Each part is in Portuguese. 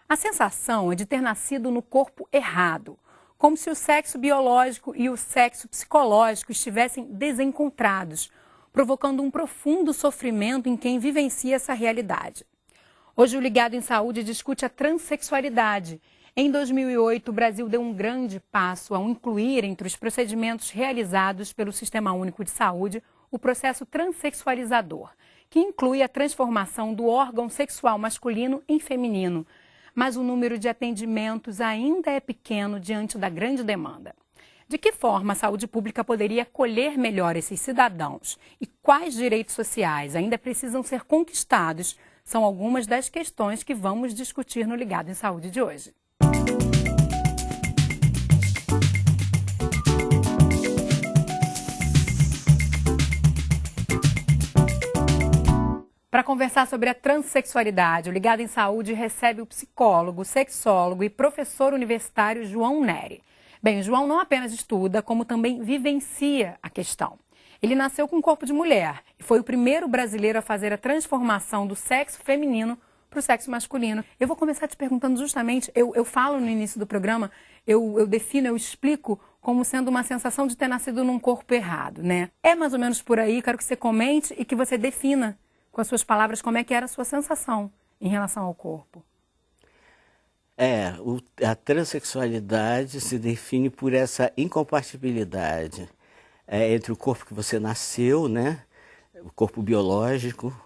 A sensação é de ter nascido no corpo errado, como se o sexo biológico e o sexo psicológico estivessem desencontrados, provocando um profundo sofrimento em quem vivencia essa realidade. Hoje o Ligado em Saúde discute a transexualidade. Em 2008, o Brasil deu um grande passo ao incluir entre os procedimentos realizados pelo Sistema Único de Saúde o processo transexualizador, que inclui a transformação do órgão sexual masculino em feminino. Mas o número de atendimentos ainda é pequeno diante da grande demanda. De que forma a saúde pública poderia acolher melhor esses cidadãos? E quais direitos sociais ainda precisam ser conquistados? São algumas das questões que vamos discutir no Ligado em Saúde de hoje. Para conversar sobre a transexualidade, o Ligado em Saúde recebe o psicólogo, sexólogo e professor universitário João Nery. Bem, o João não apenas estuda, como também vivencia a questão. Ele nasceu com um corpo de mulher e foi o primeiro brasileiro a fazer a transformação do sexo feminino para o sexo masculino. Eu vou começar te perguntando justamente, eu falo no início do programa, eu defino, eu explico como sendo uma sensação de ter nascido num corpo errado, né? É mais ou menos por aí, quero que você comente e que você defina com as suas palavras como é que era a sua sensação em relação ao corpo. A transexualidade se define por essa incompatibilidade entre o corpo que você nasceu, né, o corpo biológico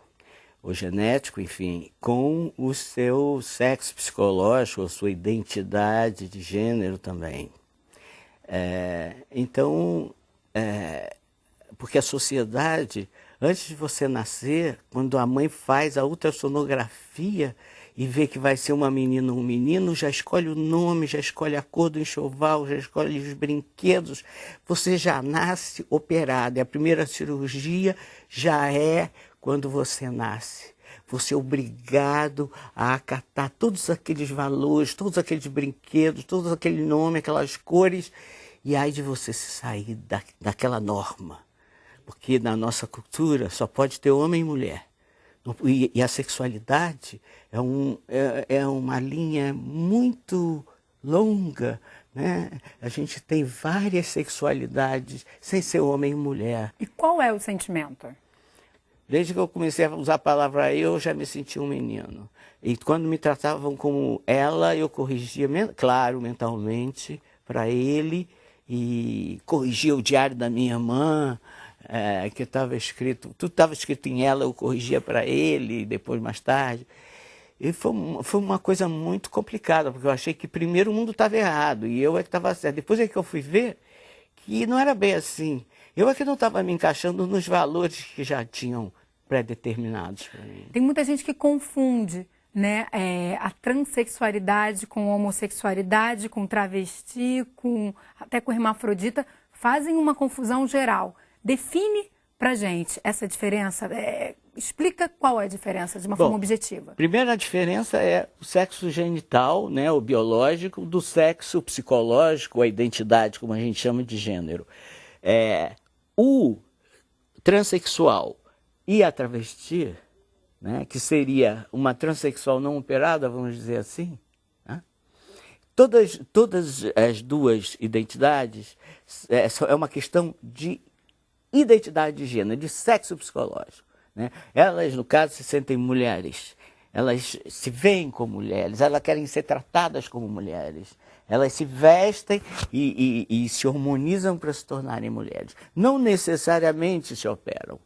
ou genético, enfim, com o seu sexo psicológico, a sua identidade de gênero também. Porque a sociedade, antes de você nascer, quando a mãe faz a ultrassonografia e vê que vai ser uma menina ou um menino, já escolhe o nome, já escolhe a cor do enxoval, já escolhe os brinquedos, você já nasce operado. E a primeira cirurgia já é quando você nasce. Você é obrigado a acatar todos aqueles valores, todos aqueles brinquedos, todo aquele nome, aquelas cores, e aí de você se sair daquela norma. Porque na nossa cultura só pode ter homem e mulher. E a sexualidade é uma linha muito longa, né? A gente tem várias sexualidades sem ser homem e mulher. E qual é o sentimento? Desde que eu comecei a usar a palavra eu já me senti um menino. E quando me tratavam como ela, eu corrigia, claro, mentalmente, para ele, e corrigia o diário da minha irmã, que estava escrito, tudo estava escrito em ela, eu corrigia para ele, depois mais tarde. E foi uma coisa muito complicada, porque eu achei que primeiro o mundo estava errado e eu é que estava certo. Depois é que eu fui ver que não era bem assim. Eu é que não estava me encaixando nos valores que já tinham pré-determinados para mim. Tem muita gente que confunde, né, a transexualidade com homossexualidade, com travesti, até com hermafrodita, fazem uma confusão geral. Define pra gente essa diferença, explica qual é a diferença de uma forma objetiva. Primeiro, a diferença é o sexo genital, né, o biológico, do sexo psicológico, a identidade, como a gente chama de gênero. O transexual e a travesti, né, que seria uma transexual não operada, vamos dizer assim, né? Todas as duas identidades é uma questão de identidade de gênero, de sexo psicológico, né? Elas, no caso, se sentem mulheres, elas se veem como mulheres, elas querem ser tratadas como mulheres, elas se vestem e se hormonizam para se tornarem mulheres. Não necessariamente se operam.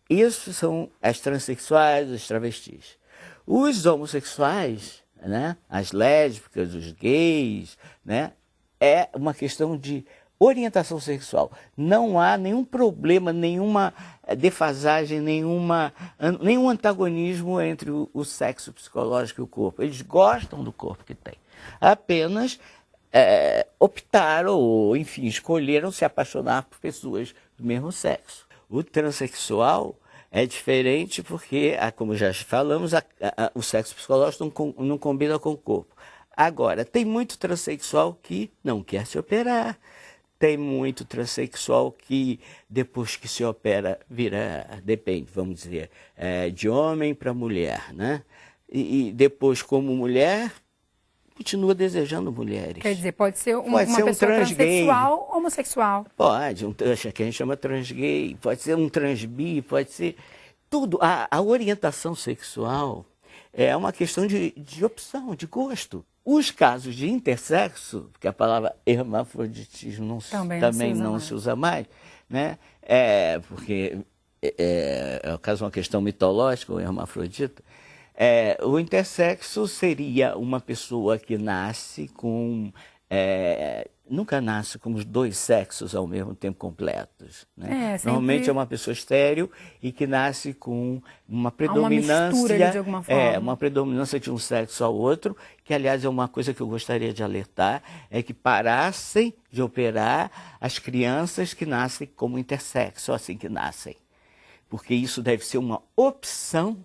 Isso são as transexuais, os travestis. Os homossexuais, né? As lésbicas, os gays, né? É uma questão de orientação sexual. Não há nenhum problema, nenhuma defasagem, nenhum antagonismo entre o sexo psicológico e o corpo. Eles gostam do corpo que têm. Apenas optaram, ou enfim, escolheram se apaixonar por pessoas do mesmo sexo. O transexual é diferente porque, como já falamos, o sexo psicológico não combina com o corpo. Agora, tem muito transexual que não quer se operar. Tem muito transexual que, depois que se opera, depende, vamos dizer, de homem para mulher, né? e depois como mulher, continua desejando mulheres. Quer dizer, pode ser uma Pode ser um pessoa transgay. transexual ou homossexual. Pode, que a gente chama transgay, pode ser um transbi, pode ser tudo. A orientação sexual é uma questão de opção, de gosto. Os casos de intersexo, porque a palavra hermafroditismo também não se usa mais, né? Porque é uma questão mitológica, o hermafrodita. O intersexo seria uma pessoa que nasce com... nunca nasce com os dois sexos ao mesmo tempo completos. Né? Normalmente é uma pessoa estéril e que nasce com uma predominância... Uma mistura ali, de alguma forma. Uma predominância de um sexo ao outro, que aliás é uma coisa que eu gostaria de alertar, é que parassem de operar as crianças que nascem como intersexo, assim que nascem. Porque isso deve ser uma opção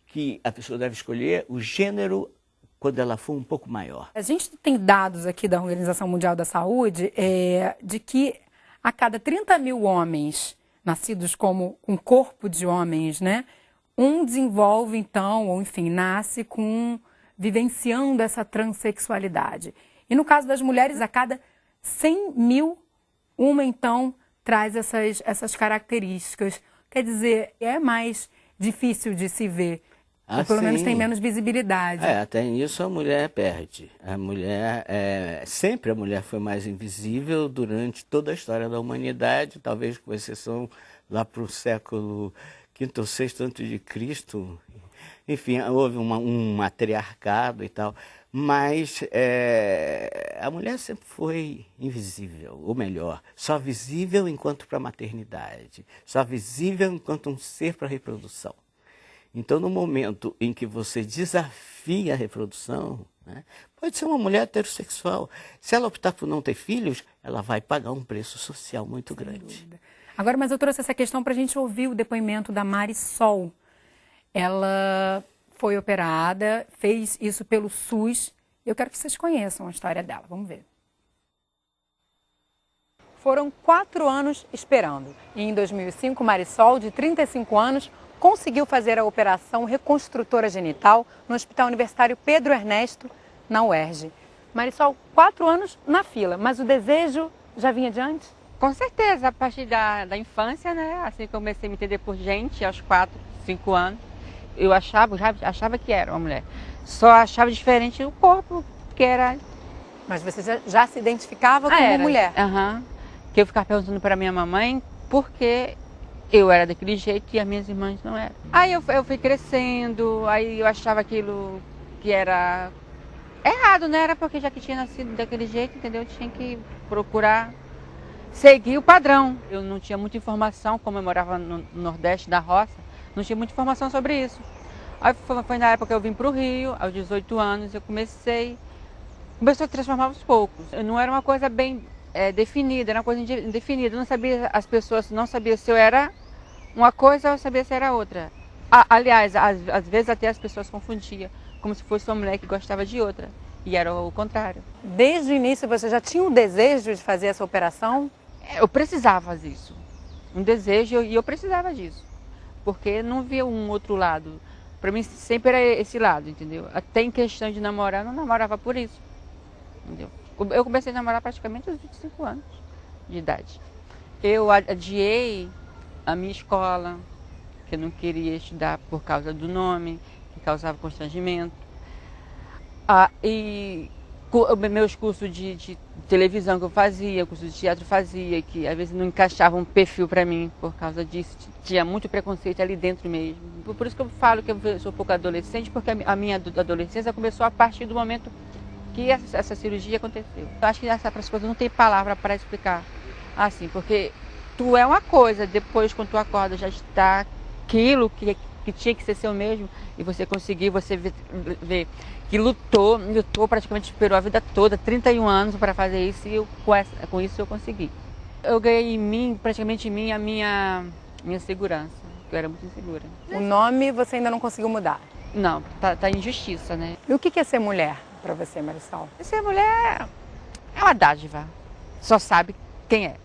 que a pessoa deve escolher o gênero quando ela for um pouco maior. A gente tem dados aqui da Organização Mundial da Saúde de que a cada 30 mil homens nascidos com corpo de homens, né, um desenvolve então, ou enfim, nasce vivenciando essa transexualidade. E no caso das mulheres, a cada 100 mil, uma então traz essas características. Quer dizer, é mais difícil de se ver. Ou pelo menos tem menos visibilidade. Até nisso a mulher perde. A mulher, sempre a mulher foi mais invisível durante toda a história da humanidade, talvez com exceção lá para o século V ou VI antes de Cristo. Enfim, houve um matriarcado e tal, mas a mulher sempre foi invisível, ou melhor, só visível enquanto para a maternidade, só visível enquanto um ser para a reprodução. Então, no momento em que você desafia a reprodução, né, pode ser uma mulher heterossexual. Se ela optar por não ter filhos, ela vai pagar um preço social muito grande. Agora, mas eu trouxe essa questão para a gente ouvir o depoimento da Marisol. Ela foi operada, fez isso pelo SUS. Eu quero que vocês conheçam a história dela. Vamos ver. Foram 4 anos esperando. E em 2005, Marisol, de 35 anos, conseguiu fazer a operação reconstrutora genital no Hospital Universitário Pedro Ernesto, na UERJ. Marisol, 4 anos na fila, mas o desejo já vinha de antes? Com certeza, a partir da infância, né? Assim que eu comecei a me entender por gente, aos 4, 5 anos, eu achava que era uma mulher. Só achava diferente o corpo, que era... Mas você já se identificava como mulher? Aham. Que eu ficava perguntando para minha mamãe por que eu era daquele jeito e as minhas irmãs não eram. Aí eu fui crescendo, aí eu achava aquilo que era errado, né? Era porque já que tinha nascido daquele jeito, entendeu? Eu tinha que procurar seguir o padrão. Eu não tinha muita informação, como eu morava no Nordeste da roça, não tinha muita informação sobre isso. Aí foi na época que eu vim para o Rio, aos 18 anos, começou a transformar aos poucos. Não era uma coisa bem definida, era uma coisa indefinida. Eu não sabia, as pessoas não sabiam se eu era uma coisa ou sabia se era outra. Aliás, às vezes até as pessoas confundiam, como se fosse uma mulher que gostava de outra. E era o contrário. Desde o início você já tinha o desejo de fazer essa operação? Eu precisava disso. Um desejo, e eu precisava disso. Porque não via um outro lado. Para mim sempre era esse lado, entendeu? Até em questão de namorar, eu não namorava por isso. Entendeu? Eu comecei a namorar praticamente aos 25 anos de idade. Eu adiei a minha escola, que eu não queria estudar por causa do nome, que causava constrangimento. E meus cursos de televisão que eu fazia, cursos de teatro fazia, que às vezes não encaixava um perfil para mim por causa disso. Tinha muito preconceito ali dentro mesmo. Por isso que eu falo que eu sou um pouco adolescente, porque a minha adolescência começou a partir do momento que essa cirurgia aconteceu. Eu acho que essas coisas não tem palavra para explicar assim, porque tu é uma coisa, depois quando tu acorda já está aquilo que tinha que ser seu mesmo, e você conseguir, você vê que lutou, praticamente esperou a vida toda, 31 anos para fazer isso, e com isso eu consegui. Eu ganhei em mim, praticamente em mim, a minha segurança, que eu era muito insegura. O nome você ainda não conseguiu mudar? Não, tá em justiça, né? E o que é ser mulher para você, Marisol? Ser mulher é uma dádiva, só sabe quem é.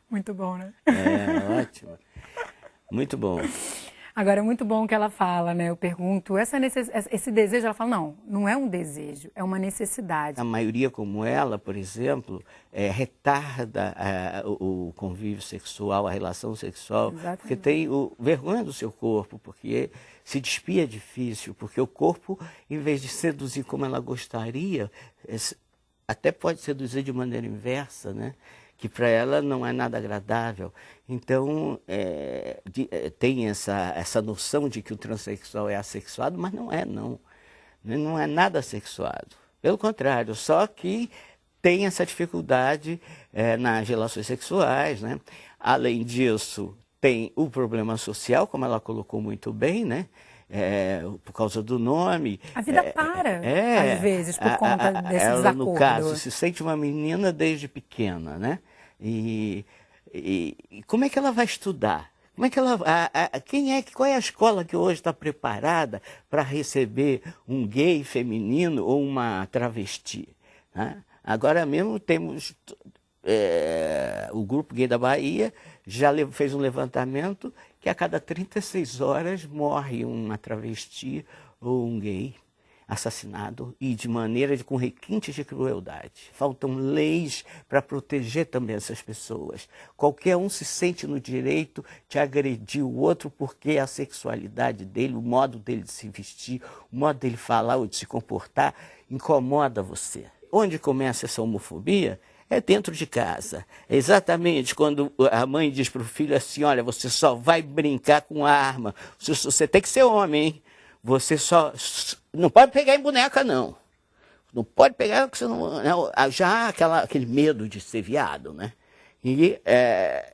Muito bom, né? Ótimo. Muito bom. Agora, é muito bom que ela fala, né? Eu pergunto, esse desejo, ela fala, não é um desejo, é uma necessidade. A maioria como ela, por exemplo, retarda o convívio sexual, a relação sexual, Exatamente. porque tem vergonha do seu corpo, porque se despir é difícil, porque o corpo, em vez de seduzir como ela gostaria, até pode seduzir de maneira inversa, né? Que para ela não é nada agradável. Então, tem essa noção de que o transexual é assexuado, mas não é, não. Não é nada assexuado. Pelo contrário, só que tem essa dificuldade nas relações sexuais, né? Além disso, tem o problema social, como ela colocou muito bem, né? Por causa do nome. A vida para, às vezes, por conta desse ela, desacordo. no caso, se sente uma menina desde pequena, né? E como é que ela vai estudar? Como é que ela, qual é a escola que hoje está preparada para receber um gay feminino ou uma travesti? Né? Agora mesmo temos o Grupo Gay da Bahia já fez um levantamento que a cada 36 horas morre uma travesti ou um gay assassinado e de maneira com requintes de crueldade. Faltam leis para proteger também essas pessoas. Qualquer um se sente no direito de agredir o outro porque a sexualidade dele, o modo dele de se vestir, o modo dele falar ou de se comportar incomoda você. Onde começa essa homofobia? É dentro de casa. É exatamente quando a mãe diz para o filho assim, olha, você só vai brincar com arma, você tem que ser homem, hein? Você só não pode pegar em boneca, não. Não pode pegar, porque você não, já aquele medo de ser viado, né? E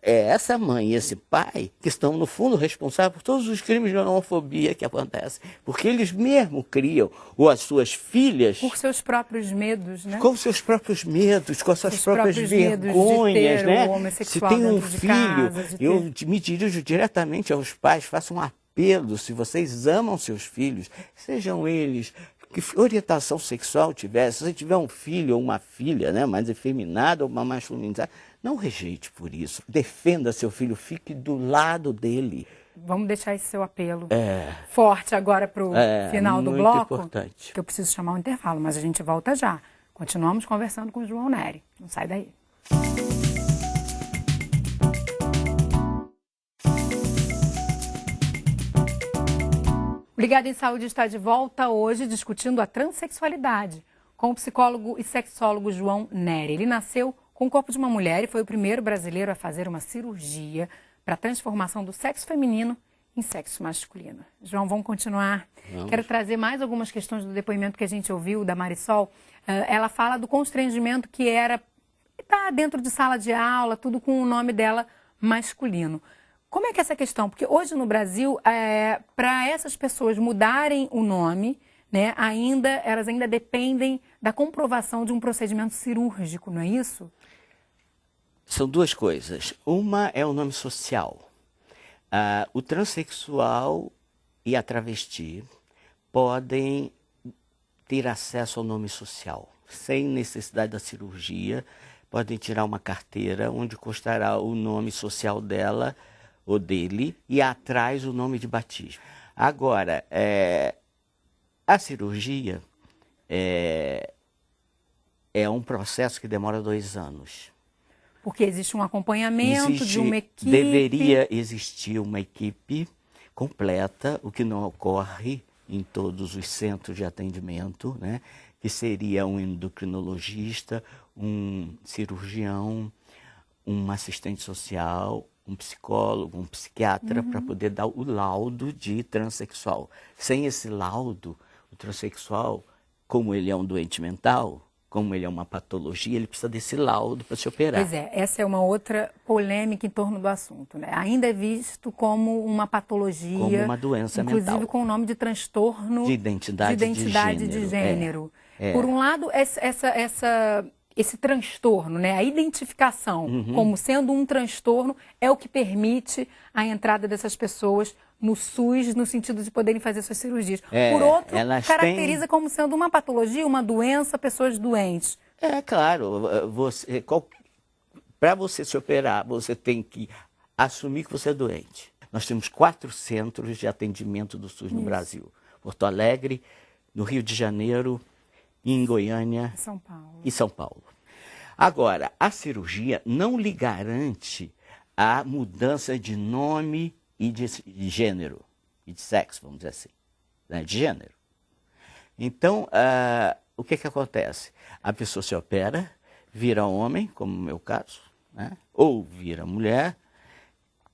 essa mãe e esse pai que estão, no fundo, responsáveis por todos os crimes de homofobia que acontecem. Porque eles mesmo criam, ou as suas filhas... Por seus próprios medos, né? Com seus próprios medos, com as suas próprias vergonhas, né? Se tem um filho, eu me dirijo diretamente aos pais, faço um apelo, se vocês amam seus filhos, sejam eles... Que orientação sexual tiver, se você tiver um filho ou uma filha, né, mais efeminada ou uma masculinizada, não rejeite por isso. Defenda seu filho, fique do lado dele. Vamos deixar esse seu apelo forte agora para o final do bloco. Muito importante. Que eu preciso chamar um intervalo, mas a gente volta já. Continuamos conversando com o João Nery. Não sai daí. O Ligado em Saúde está de volta hoje discutindo a transexualidade com o psicólogo e sexólogo João Nery. Ele nasceu com o corpo de uma mulher e foi o primeiro brasileiro a fazer uma cirurgia para a transformação do sexo feminino em sexo masculino. João, vamos continuar. Vamos. Quero trazer mais algumas questões do depoimento que a gente ouviu da Marisol. Ela fala do constrangimento que era estar dentro de sala de aula, tudo com o nome dela masculino. Como é que é essa questão? Porque hoje no Brasil, para essas pessoas mudarem o nome, né, elas ainda dependem da comprovação de um procedimento cirúrgico, não é isso? São duas coisas. Uma é o nome social. O transexual e a travesti podem ter acesso ao nome social, sem necessidade da cirurgia. Podem tirar uma carteira onde constará o nome social dela ou dele, e atrás o nome de batismo. Agora, a cirurgia é um processo que demora 2 anos. Porque existe um acompanhamento de uma equipe. Deveria existir uma equipe completa, o que não ocorre em todos os centros de atendimento, né? Que seria um endocrinologista, um cirurgião, um assistente social, um psicólogo, um psiquiatra, para poder dar o laudo de transexual. Sem esse laudo, o transexual, como ele é um doente mental, como ele é uma patologia, ele precisa desse laudo para se operar. Pois é, essa é uma outra polêmica em torno do assunto, né? Ainda é visto como uma patologia, como uma doença inclusive mental, com o nome de transtorno de identidade de gênero. Por um lado, esse transtorno, né, a identificação como sendo um transtorno é o que permite a entrada dessas pessoas no SUS, no sentido de poderem fazer suas cirurgias. Por outro, caracteriza como sendo uma patologia, uma doença, pessoas doentes. Claro, para você se operar, você tem que assumir que você é doente. Nós temos 4 centros de atendimento do SUS no Brasil. Porto Alegre, no Rio de Janeiro, em Goiânia e São Paulo. Agora, a cirurgia não lhe garante a mudança de nome e de gênero, e de sexo, vamos dizer assim, né? De gênero. Então, o que acontece? A pessoa se opera, vira homem, como no meu caso, né? Ou vira mulher,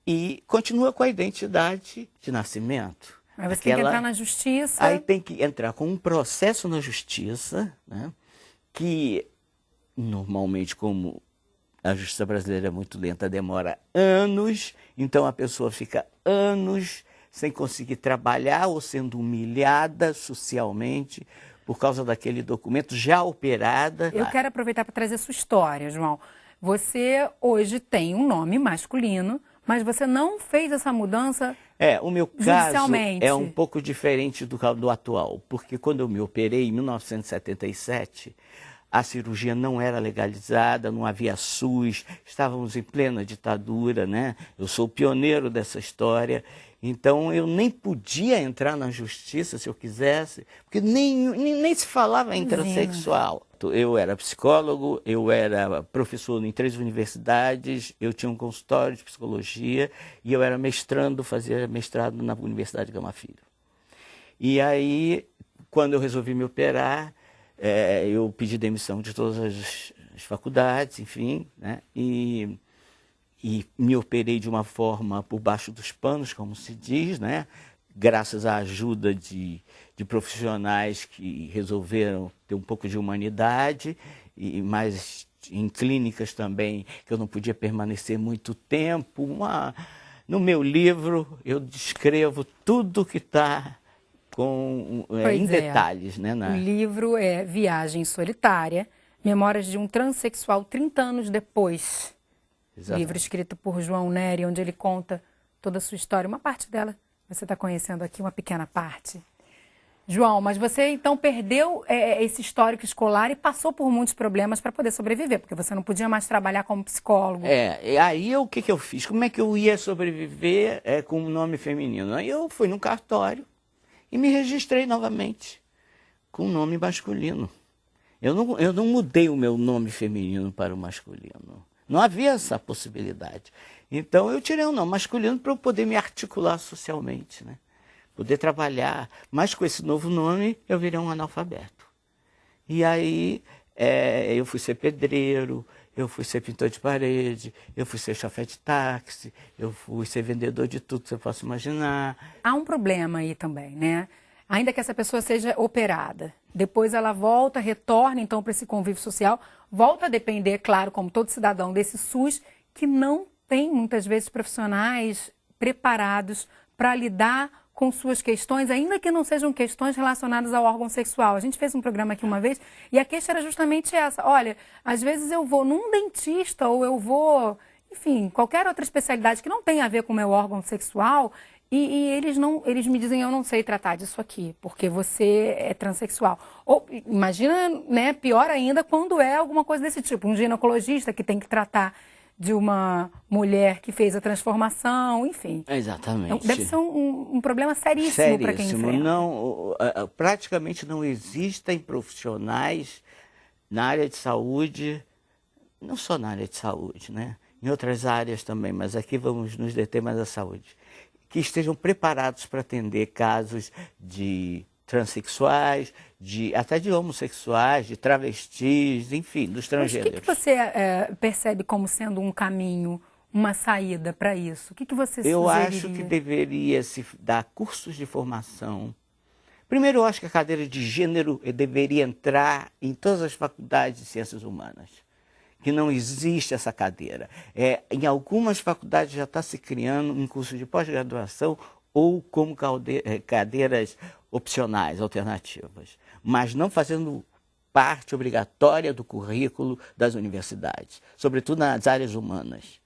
e continua com a identidade de nascimento. Aí você tem que entrar na justiça. Aí tem que entrar com um processo na justiça, né? Que normalmente, como a justiça brasileira é muito lenta, demora anos, então a pessoa fica anos sem conseguir trabalhar ou sendo humilhada socialmente por causa daquele documento já operada. Eu quero aproveitar para trazer a sua história, João. Você hoje tem um nome masculino, mas você não fez essa mudança o meu caso judicialmente. É um pouco diferente do atual, porque quando eu me operei em 1977, a cirurgia não era legalizada, não havia SUS, estávamos em plena ditadura, né? Eu sou o pioneiro dessa história, então eu nem podia entrar na justiça se eu quisesse, porque nem se falava em transexual. Eu era psicólogo, eu era professor em 3 universidades, eu tinha um consultório de psicologia e eu era mestrando, fazia mestrado na Universidade Gama Filho. E aí, quando eu resolvi me operar, eu pedi demissão de todas as faculdades, enfim, né? E me operei de uma forma por baixo dos panos, como se diz, né? Graças à ajuda de profissionais que resolveram ter um pouco de humanidade, mas em clínicas também que eu não podia permanecer muito tempo. No meu livro eu descrevo tudo que está em detalhes. Né, O livro é Viagem Solitária, Memórias de um Transsexual 30 anos depois. Exatamente. Livro escrito por João Nery, onde ele conta toda a sua história. Uma parte dela você está conhecendo aqui, uma pequena parte. João, mas você então perdeu esse histórico escolar e passou por muitos problemas para poder sobreviver, porque você não podia mais trabalhar como psicólogo. E aí o que eu fiz? Como é que eu ia sobreviver com um nome feminino? Aí eu fui no cartório e me registrei novamente com um nome masculino. Eu não mudei o meu nome feminino para o masculino. Não havia essa possibilidade. Então eu tirei um nome masculino para eu poder me articular socialmente, né? Poder trabalhar. Mas com esse novo nome eu virei um analfabeto. E aí eu fui ser pedreiro, eu fui ser pintor de parede, eu fui ser chofer de táxi, eu fui ser vendedor de tudo que você possa imaginar. Há um problema aí também, né? Ainda que essa pessoa seja operada, depois ela volta, retorna então para esse convívio social, volta a depender, claro, como todo cidadão, desse SUS, que não tem muitas vezes profissionais preparados para lidar com suas questões, ainda que não sejam questões relacionadas ao órgão sexual. A gente fez um programa aqui uma vez e a queixa era justamente essa. Olha, às vezes eu vou num dentista ou eu vou, enfim, qualquer outra especialidade que não tenha a ver com o meu órgão sexual e eles me dizem, eu não sei tratar disso aqui, porque você é transexual. Ou imagina, né, pior ainda quando é alguma coisa desse tipo, um ginecologista que tem que tratar de uma mulher que fez a transformação, enfim. Exatamente. Então, deve ser um problema seríssimo para quem enfrenta. Não, praticamente não existem profissionais na área de saúde, não só na área de saúde, né? Em outras áreas também, mas aqui vamos nos deter mais à saúde, que estejam preparados para atender casos de transexuais, até de homossexuais, de travestis, enfim, dos transgêneros. Mas o que você percebe como sendo um caminho, uma saída para isso? O que você sugeriria? Eu acho que deveria se dar cursos de formação. Primeiro, eu acho que a cadeira de gênero deveria entrar em todas as faculdades de ciências humanas, que não existe essa cadeira. Em algumas faculdades já está se criando um curso de pós-graduação ou como cadeiras opcionais, alternativas, mas não fazendo parte obrigatória do currículo das universidades, sobretudo nas áreas humanas,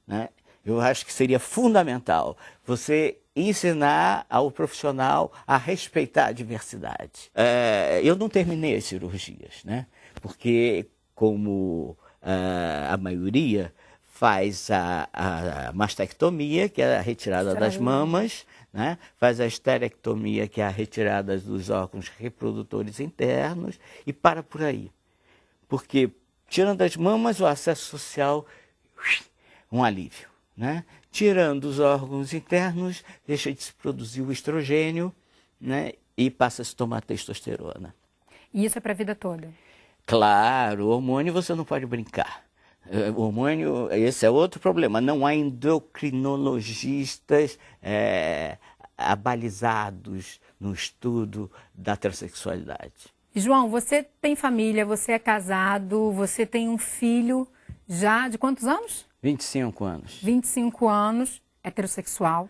né? Eu acho que seria fundamental você ensinar ao profissional a respeitar a diversidade. Eu não terminei as cirurgias, né? Porque, como a maioria, faz a mastectomia, que é a retirada das mamas, né? Faz a esterectomia, que é a retirada dos órgãos reprodutores internos, e para por aí. Porque, tirando as mamas, o acesso social, um alívio, né? Tirando os órgãos internos, deixa de se produzir o estrogênio, né? E passa a se tomar testosterona. E isso é para a vida toda? Claro, o hormônio você não pode brincar. O hormônio, esse é outro problema. Não há endocrinologistas abalizados no estudo da transexualidade. João, você tem família, você é casado, você tem um filho já de quantos anos? 25 anos. 25 anos, heterossexual.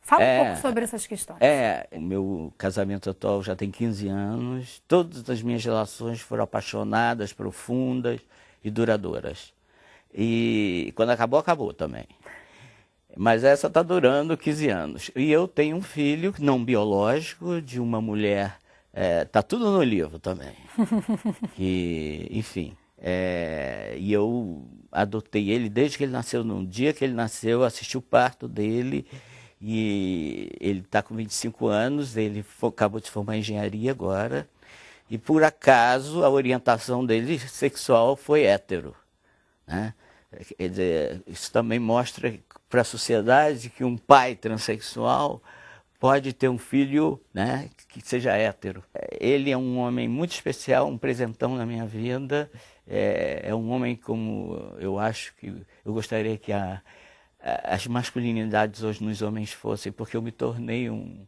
Fala um pouco sobre essas questões. O meu casamento atual já tem 15 anos. Todas as minhas relações foram apaixonadas, profundas e duradouras. E quando acabou, acabou também. Mas essa está durando 15 anos. E eu tenho um filho não biológico de uma mulher. Está tudo no livro também. Enfim. E eu adotei ele desde que ele nasceu. No dia que ele nasceu, assisti o parto dele. E ele está com 25 anos, ele acabou de formar em engenharia agora. E por acaso a orientação dele sexual foi hétero, né? Quer dizer, isso também mostra para a sociedade que um pai transexual pode ter um filho, né, que seja hétero. Ele é um homem muito especial, um presentão na minha vida. É um homem como eu acho que eu gostaria que as masculinidades hoje nos homens fossem, porque eu me tornei um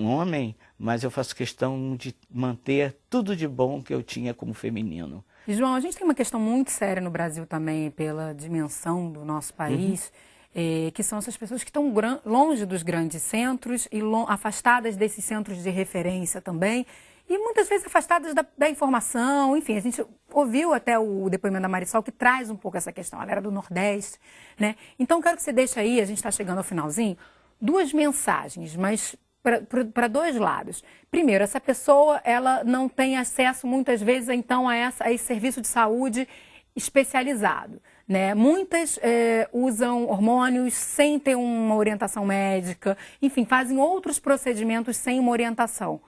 homem, mas eu faço questão de manter tudo de bom que eu tinha como feminino. E, João, a gente tem uma questão muito séria no Brasil também, pela dimensão do nosso país, que são essas pessoas que estão longe dos grandes centros e afastadas desses centros de referência também, e muitas vezes afastadas da informação. Enfim, a gente ouviu até o depoimento da Marisol, que traz um pouco essa questão. Ela era do Nordeste, né? Então, quero que você deixe aí, a gente está chegando ao finalzinho, 2 mensagens, mas para 2 lados. Primeiro, essa pessoa, ela não tem acesso muitas vezes, então, a esse serviço de saúde especializado, né? Muitas usam hormônios sem ter uma orientação médica, enfim, fazem outros procedimentos sem uma orientação,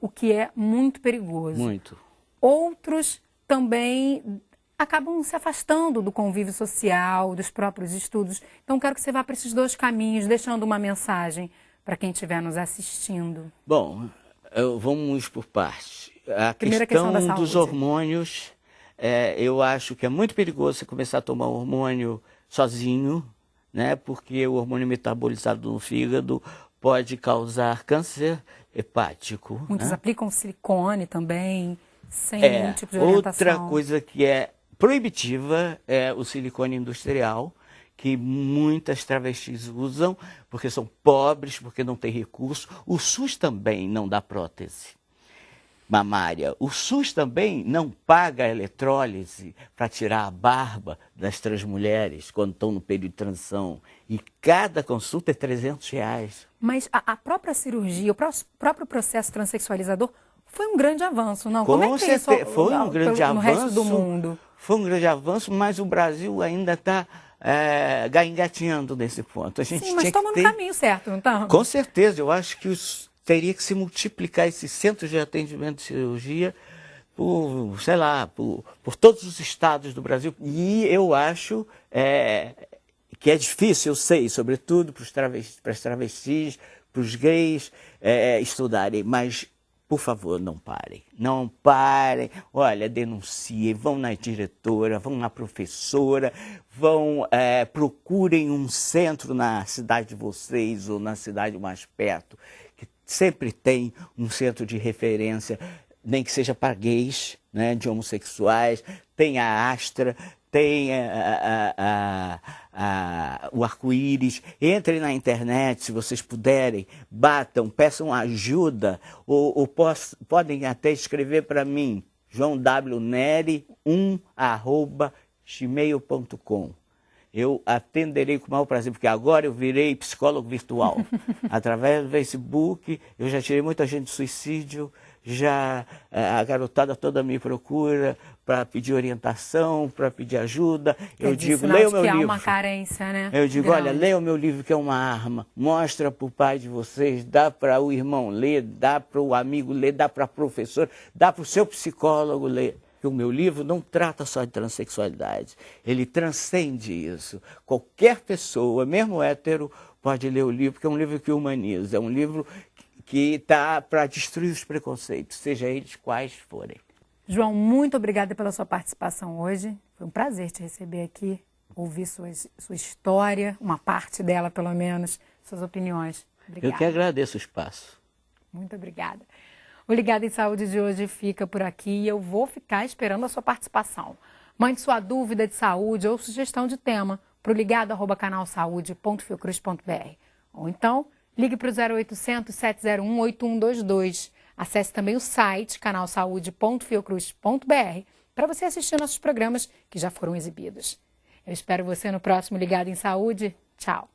o que é muito perigoso. Muito. Outros também acabam se afastando do convívio social, dos próprios estudos. Então, quero que você vá para esses 2 caminhos, deixando uma mensagem para quem estiver nos assistindo. Bom, vamos por partes. A Primeira questão da saúde. dos hormônios, eu acho que é muito perigoso você começar a tomar hormônio sozinho, né? Porque o hormônio metabolizado no fígado pode causar câncer hepático. Muitos né? aplicam silicone também, sem nenhum tipo de orientação. Outra coisa que é proibitiva é o silicone industrial, que muitas travestis usam, porque são pobres, porque não têm recurso. O SUS também não dá prótese mamária. O SUS também não paga a eletrólise para tirar a barba das transmulheres quando estão no período de transição. E cada consulta é R$300. Mas a própria cirurgia, o próprio processo transexualizador foi um grande avanço, não? Com Como é que é isso foi um grande no avanço, resto do mundo? Foi um grande avanço, mas o Brasil ainda está engatinhando nesse ponto. A gente Sim, mas tinha estamos que no caminho certo, não estamos? Com certeza, eu acho que teria que se multiplicar esses centros de atendimento de cirurgia por, sei lá, por todos os estados do Brasil. E eu acho que é difícil, eu sei, sobretudo para as travestis, para os gays estudarem, mas, por favor, não parem. Não parem. Olha, denunciem, vão na diretora, vão na professora, procurem um centro na cidade de vocês ou na cidade mais perto, que sempre tem um centro de referência, nem que seja para gays, né, de homossexuais. Tem a Astra, tem o Arco-Íris. Entrem na internet, se vocês puderem, batam, peçam ajuda, ou podem até escrever para mim, joãownery1@gmail.com. Eu atenderei com o maior prazer, porque agora eu virei psicólogo virtual. Através do Facebook, eu já tirei muita gente de suicídio, a garotada toda me procura para pedir orientação, para pedir ajuda. Eu digo, leia o meu livro. Há uma carência, né? Eu digo, olha, leia o meu livro que é uma arma, mostra para o pai de vocês, dá para o irmão ler, dá para o amigo ler, dá para a professora, dá para o seu psicólogo ler. O meu livro não trata só de transexualidade, ele transcende isso. Qualquer pessoa, mesmo hétero, pode ler o livro, porque é um livro que humaniza, é um livro que está para destruir os preconceitos, seja eles quais forem. João, muito obrigada pela sua participação hoje. Foi um prazer te receber aqui, ouvir sua história, uma parte dela pelo menos, suas opiniões. Obrigada. Eu que agradeço o espaço. Muito obrigada. O Ligado em Saúde de hoje fica por aqui e eu vou ficar esperando a sua participação. Mande sua dúvida de saúde ou sugestão de tema para o ligado@canalsaude.fiocruz.br. Ou então, ligue para o 0800 701 8122. Acesse também o site canalsaude.fiocruz.br para você assistir nossos programas que já foram exibidos. Eu espero você no próximo Ligado em Saúde. Tchau!